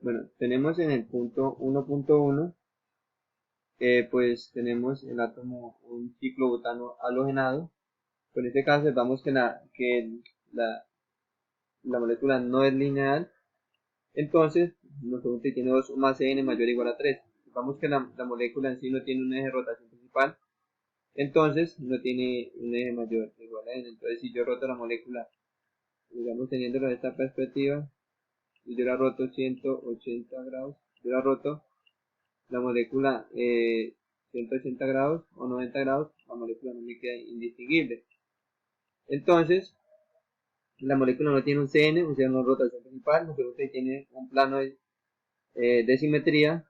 Bueno, tenemos en el punto 1.1, pues tenemos el átomo, un ciclobutano halogenado. Pues en este caso observamos la molécula no es lineal. Entonces nos pregunta si tiene 2 más n mayor o igual a 3. Vamos que la molécula en sí no tiene un eje de rotación principal, entonces no tiene un eje mayor o igual a n. Entonces si yo roto la molécula, digamos teniéndolo de esta perspectiva, y yo la roto 180 grados, yo la roto la molécula 180 grados o 90 grados, la molécula no me queda indistinguible. Entonces la molécula no tiene un CN, o sea, no rotación principal, nos pregunta si tiene un plano de simetría.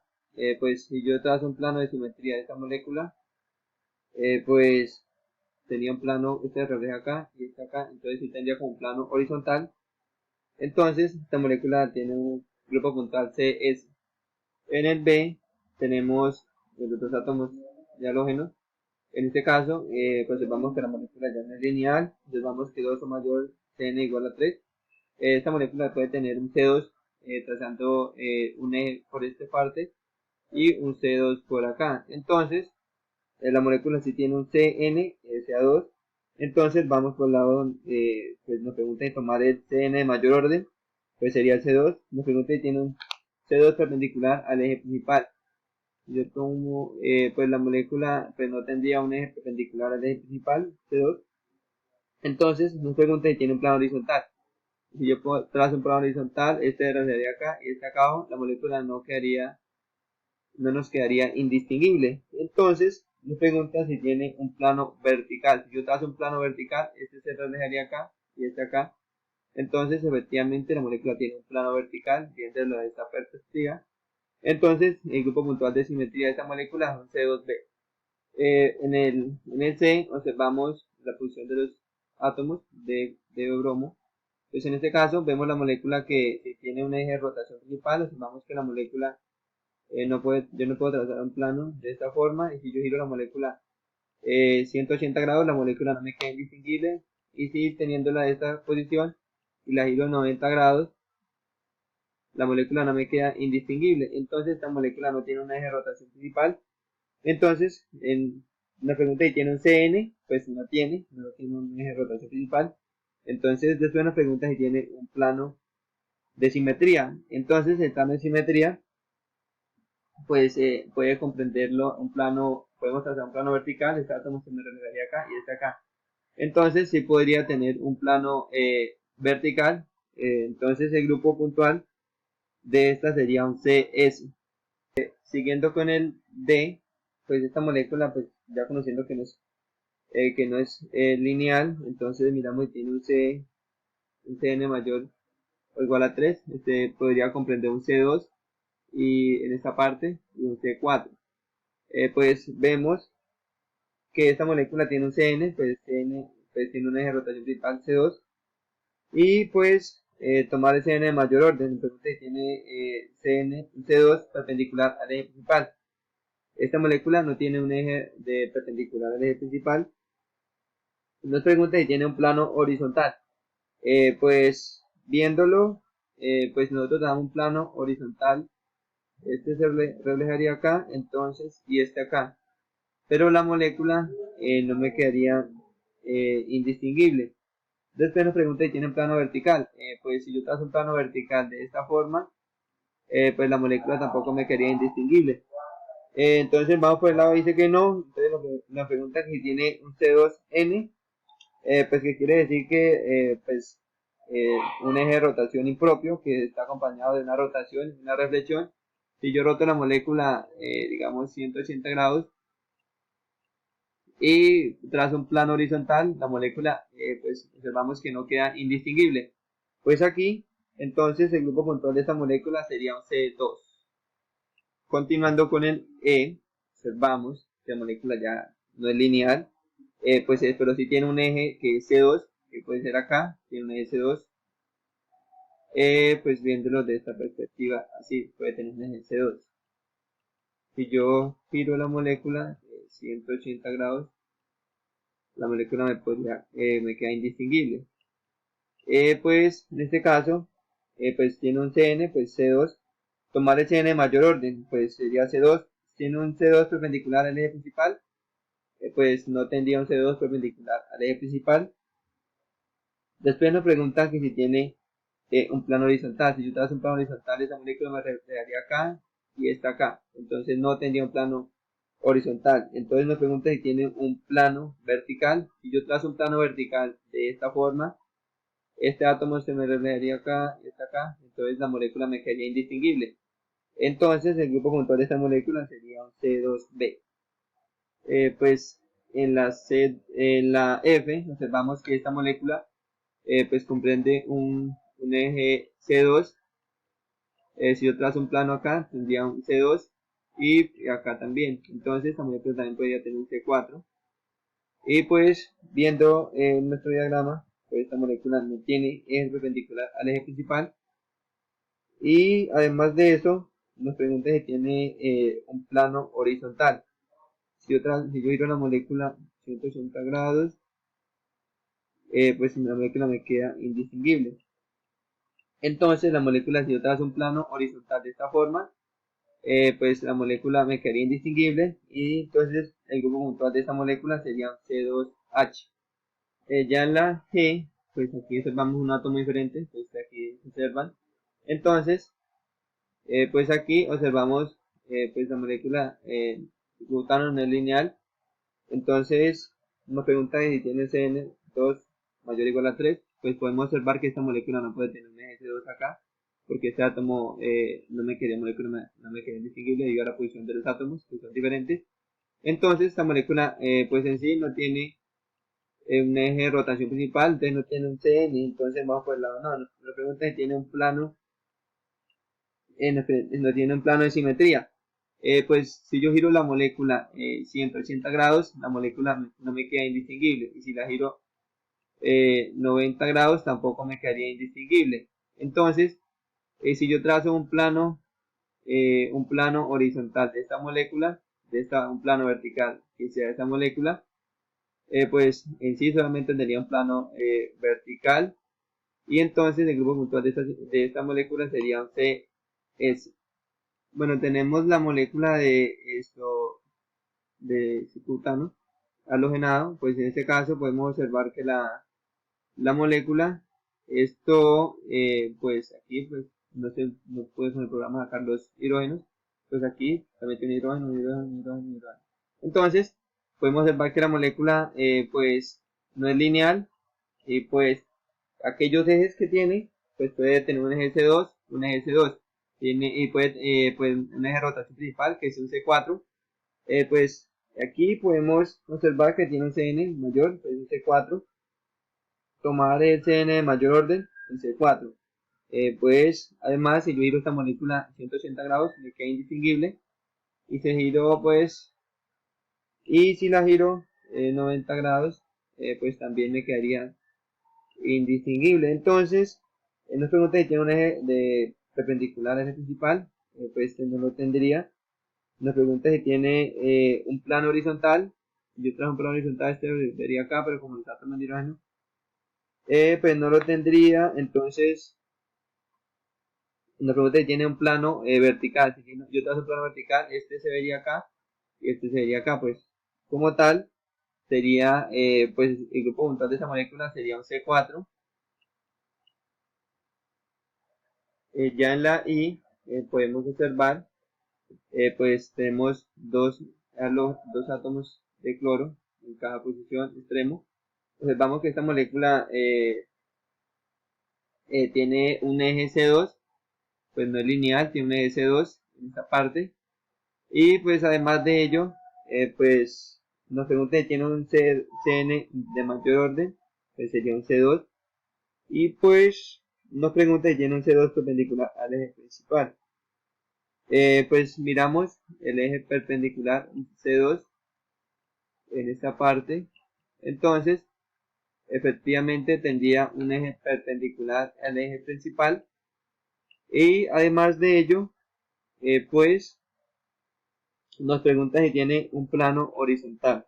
Pues si yo trazo un plano de simetría de esta molécula, pues tenía un plano, este refleja acá y este acá, entonces sí tendría como un plano horizontal. Entonces esta molécula tiene un grupo puntual CS. En el B tenemos los dos átomos de halógeno. En este caso, pues vamos que la molécula ya no es lineal, entonces vamos que 2 o mayor CN igual a 3. Esta molécula puede tener un C2 trazando un eje por esta parte y un C2 por acá. Entonces, la molécula si tiene un CN, CA2. Entonces vamos por el lado, pues nos pregunta si tomar el CN de mayor orden, pues sería el C2. Nos pregunta si tiene un C2 perpendicular al eje principal. Yo tomo, pues la molécula pues no tendría un eje perpendicular al eje principal, C2. Entonces nos pregunta si tiene un plano horizontal. Si yo trazo un plano horizontal, este sería acá y este acá abajo, la molécula no nos quedaría indistinguible. Entonces, nos pregunta si tiene un plano vertical. Si yo trazo un plano vertical, este se reflejaría acá y este acá. Entonces, efectivamente, la molécula tiene un plano vertical, viéndolo de esta perspectiva. Entonces, el grupo puntual de simetría de esta molécula es un C2B. En el C observamos la posición de los átomos de bromo. Pues en este caso vemos la molécula que tiene un eje de rotación principal. Observamos que la molécula yo no puedo trazar un plano de esta forma, y si yo giro la molécula 180 grados, la molécula no me queda indistinguible, y si teniéndola de esta posición y la giro 90 grados, la molécula no me queda indistinguible. Entonces esta molécula no tiene un eje de rotación principal. Entonces, en una pregunta si tiene un CN, pues no tiene un eje de rotación principal. Entonces después nos pregunta si tiene un plano de simetría. Entonces el plano de simetría pues puede comprenderlo un plano, podemos trazar un plano vertical, este átomo se me reflejaría acá y este acá. Entonces sí podría tener un plano vertical. Entonces el grupo puntual de esta sería un CS. Siguiendo con el D, pues esta molécula, pues ya conociendo que no es lineal, entonces miramos si tiene un CN mayor o igual a 3, este podría comprender un C2 y en esta parte y un C4. Pues vemos que esta molécula tiene un CN, pues CN pues tiene un eje de rotación principal C2, y pues tomar el CN de mayor orden, entonces tiene CN, un C2 perpendicular al eje principal. Esta molécula no tiene un eje de perpendicular al eje principal. Nos pregunta si tiene un plano horizontal. Pues viéndolo, pues nosotros damos un plano horizontal. Este se reflejaría acá, entonces, y este acá. Pero la molécula no me quedaría indistinguible. Después nos pregunta si tiene un plano vertical. Pues si yo trazo un plano vertical de esta forma, pues la molécula tampoco me quedaría indistinguible. Entonces vamos por el lado, dice que no. Entonces nos pregunta si tiene un C2N, pues que quiere decir que un eje de rotación impropio que está acompañado de una rotación, una reflexión. Si yo roto la molécula, digamos 180 grados, y tras un plano horizontal, la molécula, pues observamos que no queda indistinguible. Pues aquí, entonces el grupo puntual de esta molécula sería un C2. Continuando con el E, observamos que la molécula ya no es lineal, pero sí tiene un eje que es C2, que puede ser acá, tiene un eje C2. Pues viéndolo de esta perspectiva, así puede tener un eje C2. Si yo giro la molécula 180 grados, la molécula me queda indistinguible. Pues en este caso, pues tiene un CN, pues C2, tomar el CN de mayor orden, pues sería C2. Tiene un C2 perpendicular al eje principal, pues no tendría un C2 perpendicular al eje principal. Después nos preguntan que si tiene un plano horizontal. Si yo trazo un plano horizontal, esa molécula me reflejaría acá y esta acá. Entonces no tendría un plano horizontal. Entonces nos pregunta si tiene un plano vertical. Si yo trazo un plano vertical de esta forma, este átomo se me reflejaría acá y está acá. Entonces la molécula me quedaría indistinguible. Entonces el grupo puntual de esta molécula sería un C2B. Pues en la F observamos que esta molécula pues comprende un eje C2. Si yo trazo un plano acá, tendría un C2 y acá también. Entonces esta molécula también podría tener un C4. Y pues viendo nuestro diagrama, pues esta molécula no tiene eje perpendicular al eje principal. Y además de eso, nos pregunta si tiene un plano horizontal. Si yo giro la molécula 180 grados, pues la molécula me queda indistinguible. Entonces la molécula, si yo trazo un plano horizontal de esta forma, pues la molécula me quedaría indistinguible y entonces el grupo puntual de esta molécula sería C2H. Ya en la G, pues aquí observamos un átomo diferente, pues aquí observan. Entonces, pues aquí observamos pues la molécula butano no es lineal. Entonces nos pregunta si tiene CN2 mayor o igual a 3, pues podemos observar que esta molécula no puede tener un eje C2 acá, porque este átomo no me quería indistinguible debido a la posición de los átomos, que son diferentes. Entonces esta molécula pues en sí no tiene un eje de rotación principal, entonces no tiene un CN, entonces vamos por el lado, no, nos pregunta si tiene un plano, no tiene un plano de simetría. Pues si yo giro la molécula 180 grados, la molécula no me queda indistinguible. Y si la giro 90 grados, tampoco me quedaría indistinguible. Entonces, si yo trazo un plano horizontal de esta molécula, un plano vertical que sea de esta molécula, pues en sí solamente tendría un plano vertical. Y entonces el grupo puntual de esta molécula sería un CS. Bueno, tenemos la molécula de de ciclutano halogenado, pues en este caso podemos observar que la molécula, pues aquí, pues no puede con el programa sacar los hidrógenos, pues aquí también tiene hidrógeno, hidrógeno, hidrógeno, hidrógeno. Entonces, podemos observar que la molécula, pues, no es lineal, y pues, aquellos ejes que tiene, pues puede tener un eje C2, un eje C2, y pues un eje de rotación principal, que es un C4. Pues aquí podemos observar que tiene un CN mayor, pues un C4. Tomar el CN de mayor orden, el C4. Pues además, si yo giro esta molécula 180 grados, me queda indistinguible. Y si giro, pues, y si la giro 90 grados, pues también me quedaría indistinguible. Entonces, nos pregunta si tiene un eje de perpendicular al eje principal, pues no lo tendría. Nos pregunta si tiene un plano horizontal. Yo traje un plano horizontal, este vería acá, pero como está tomando hidrógeno, pues no lo tendría. Entonces, nos pregunta si tiene un plano vertical. Si yo trazo un plano vertical, este se vería acá y este se vería acá. Pues, como tal, sería, pues el grupo puntual de esa molécula sería un C4. Ya en la I podemos observar, pues tenemos dos átomos de cloro en cada posición extremo. Observamos que esta molécula tiene un eje C2, pues no es lineal, tiene un eje C2 en esta parte. Y pues además de ello, pues nos pregunta si tiene un CN de mayor orden, pues sería un C2. Y pues nos pregunta si tiene un C2 perpendicular al eje principal. Pues miramos el eje perpendicular C2 en esta parte. Entonces, efectivamente tendría un eje perpendicular al eje principal. Y además de ello, pues nos pregunta si tiene un plano horizontal.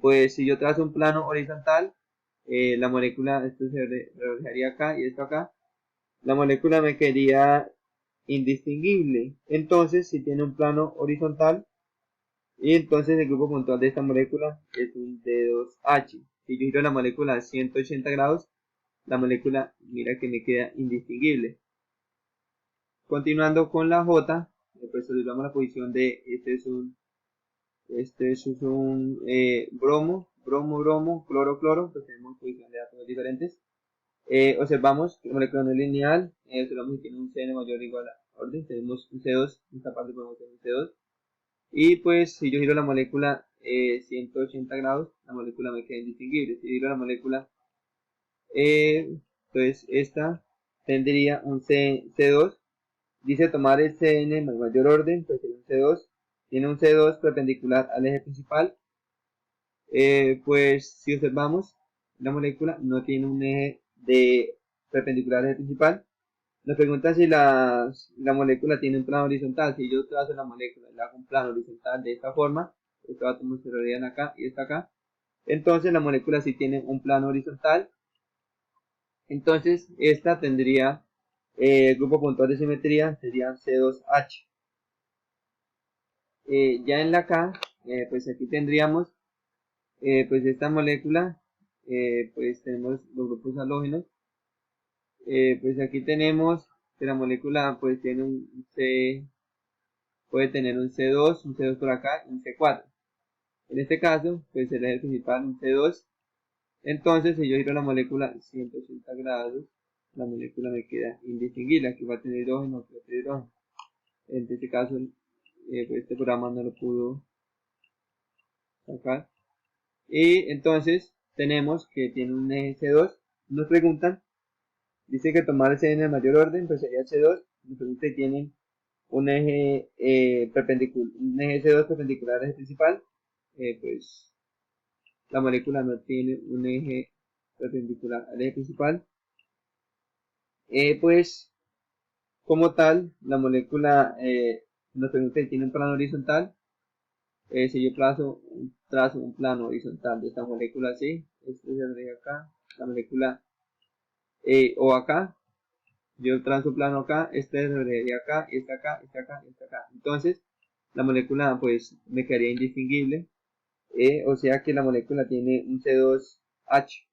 Pues si yo trazo un plano horizontal, la molécula, esto se reflejaría acá y esto acá, la molécula me quedaría indistinguible. Entonces, si tiene un plano horizontal, y entonces el grupo puntual de esta molécula es un D2H. Si yo giro la molécula a 180 grados, la molécula, mira que me queda indistinguible. Continuando con la J, pues observamos la posición de, este es un bromo, cloro, cloro, pues tenemos posición de átomos diferentes. Observamos que la molécula no es lineal, observamos que tiene un CN mayor o igual a orden, tenemos un C2, en esta parte podemos tener un C2. Y pues si yo giro la molécula 180 grados, la molécula me queda indistinguible. Si giro la molécula, pues esta tendría un C2. Dice tomar el CN en mayor orden, pues sería un C2. Tiene un C2 perpendicular al eje principal. Pues si observamos, la molécula no tiene un eje perpendicular al eje principal. Nos pregunta si la molécula tiene un plano horizontal. Si yo trazo la molécula y le hago un plano horizontal de esta forma, estos átomos se rodean acá y está acá, entonces la molécula sí tiene un plano horizontal. Entonces esta tendría el grupo puntual de simetría sería C2H. Ya en la K, pues aquí tendríamos pues esta molécula, pues tenemos los grupos halógenos. Pues aquí tenemos que la molécula pues tiene un C, puede tener un C2 por acá y un C4. En este caso, pues el eje principal un C2. Entonces, si yo giro la molécula 180 grados, la molécula me queda indistinguible. Aquí va a tener hidrógeno, aquí va a tener hidrógeno. En este caso, pues este programa no lo pudo sacar. Y entonces, tenemos que tiene un eje C2. Nos preguntan, dice que tomar el C en el mayor orden, pues sería C2. Nos pregunta si tienen un eje perpendicular, un eje C2 perpendicular al eje principal. Pues la molécula no tiene un eje perpendicular al eje principal. Pues como tal, la molécula nos pregunta si tiene un plano horizontal. Si yo trazo un plano horizontal de esta molécula así, este se de acá, la molécula o acá, yo trazo un plano acá, este se de acá, y está acá, está acá, está acá. Entonces, la molécula pues me quedaría indistinguible, o sea que la molécula tiene un C2H.